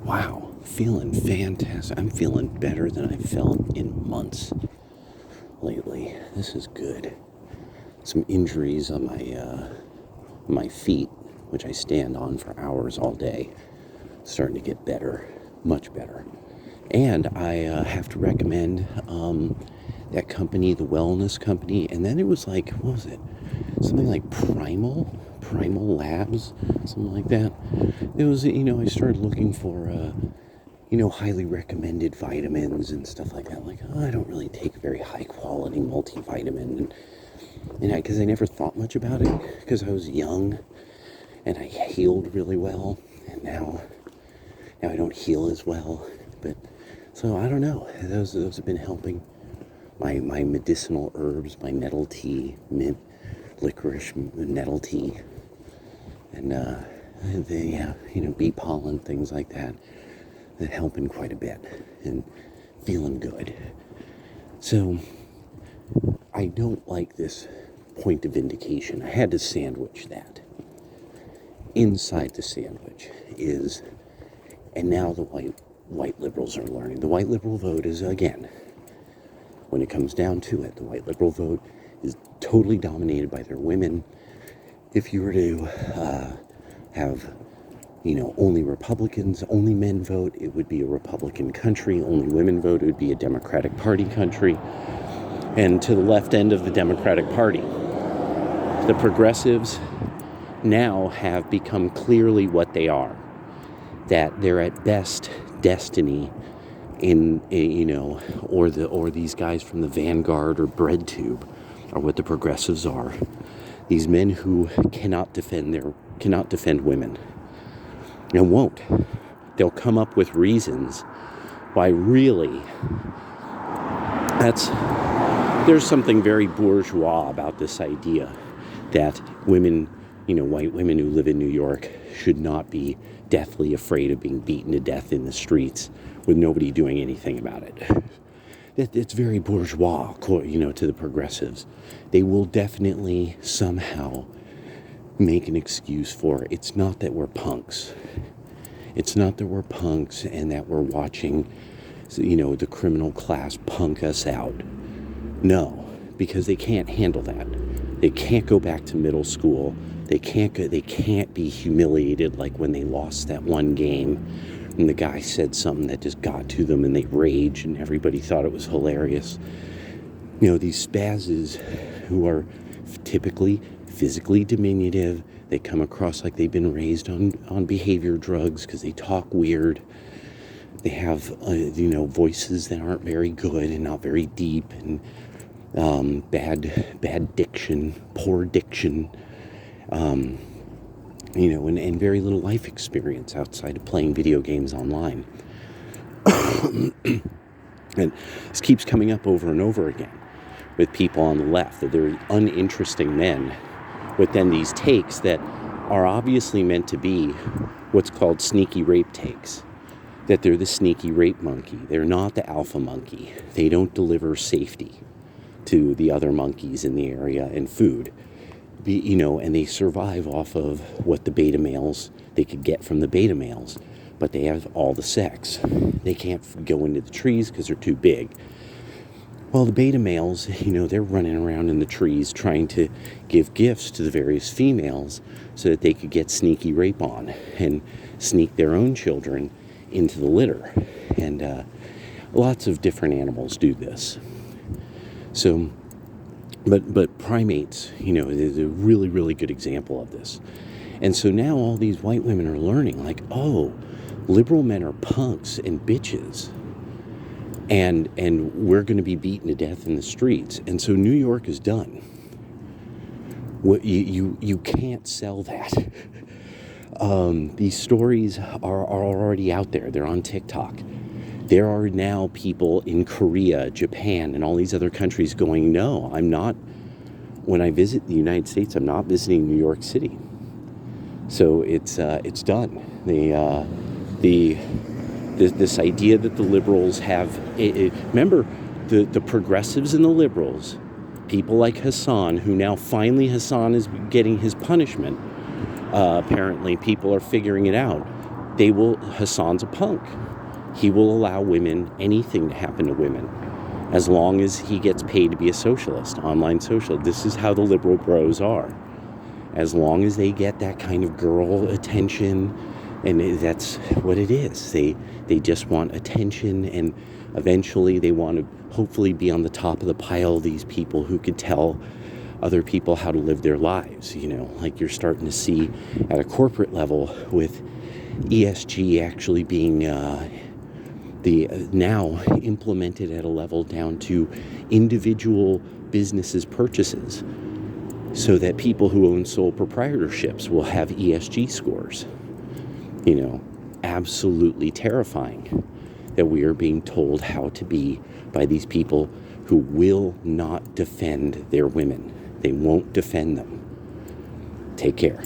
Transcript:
Wow, feeling fantastic. I'm feeling better than I've felt in months lately. This is good. Some injuries on my feet, which I stand on for hours all day, starting to get better, much better. And I have to recommend that company, the wellness company. And then it was like, what was it? Something like Primal Labs, something like that. It was, I started looking for, highly recommended vitamins and stuff like that. Like, I don't really take a very high quality multivitamin. And because I never thought much about it because I was young and I healed really well. And now I don't heal as well. But so I don't know. Those have been helping. My medicinal herbs, my nettle tea, mint, licorice, nettle tea, and bee pollen, things like that helping quite a bit and feeling good. So I don't like this point of indication. I had to sandwich that. Inside the sandwich is, and now the white liberals are learning. The white liberal vote is, again, when it comes down to it, the white liberal vote is totally dominated by their women. If you were to have, only Republicans, only men vote, it would be a Republican country. Only women vote, it would be a Democratic Party country. And to the left end of the Democratic Party, the progressives now have become clearly what they are. That they're at best destiny or these guys from the Vanguard or BreadTube are what the progressives are. These men who cannot defend women and won't. They'll come up with reasons why really there's something very bourgeois about this idea that women, white women who live in New York should not be deathly afraid of being beaten to death in the streets with nobody doing anything about it. It's very bourgeois, to the progressives. They will definitely somehow make an excuse for it. It's not that we're punks. It's not that we're punks and that we're watching, the criminal class punk us out. No, because they can't handle that. They can't go back to middle school. They can't be humiliated like when they lost that one game and the guy said something that just got to them and they raged and everybody thought it was hilarious. These spazzes who are typically physically diminutive, they come across like they've been raised on behavior drugs because they talk weird. They have, voices that aren't very good and not very deep and bad diction, poor diction. And very little life experience outside of playing video games online. And this keeps coming up over and over again with people on the left, that they're uninteresting men with then these takes that are obviously meant to be what's called sneaky rape takes. That they're the sneaky rape monkey. They're not the alpha monkey. They don't deliver safety to the other monkeys in the area and food. And they survive off of what the beta males, they could get from the beta males, but they have all the sex. They can't go into the trees because they're too big. Well, the beta males, they're running around in the trees trying to give gifts to the various females so that they could get sneaky rape on and sneak their own children into the litter. And lots of different animals do this. So, but primates, is a really, really good example of this. And so now all these white women are learning, like, oh, liberal men are punks and bitches. And we're going to be beaten to death in the streets. And so New York is done. You can't sell that. These stories are already out there. They're on TikTok. There are now people in Korea, Japan, and all these other countries going, no, I'm not. When I visit the United States, I'm not visiting New York City. So it's done. This idea that the liberals have, remember, the progressives and the liberals, people like Hassan, who now finally Hassan is getting his punishment. Apparently, people are figuring it out. Hassan's a punk. He will allow women, anything to happen to women, as long as he gets paid to be a socialist, online socialist. This is how the liberal bros are. As long as they get that kind of girl attention, and that's what it is. They just want attention, and eventually they want to hopefully be on the top of the pile, these people who could tell other people how to live their lives, like you're starting to see at a corporate level with ESG actually being now implemented at a level down to individual businesses' purchases, so that people who own sole proprietorships will have ESG scores. Absolutely terrifying that we are being told how to be by these people who will not defend their women. They won't defend them. Take care.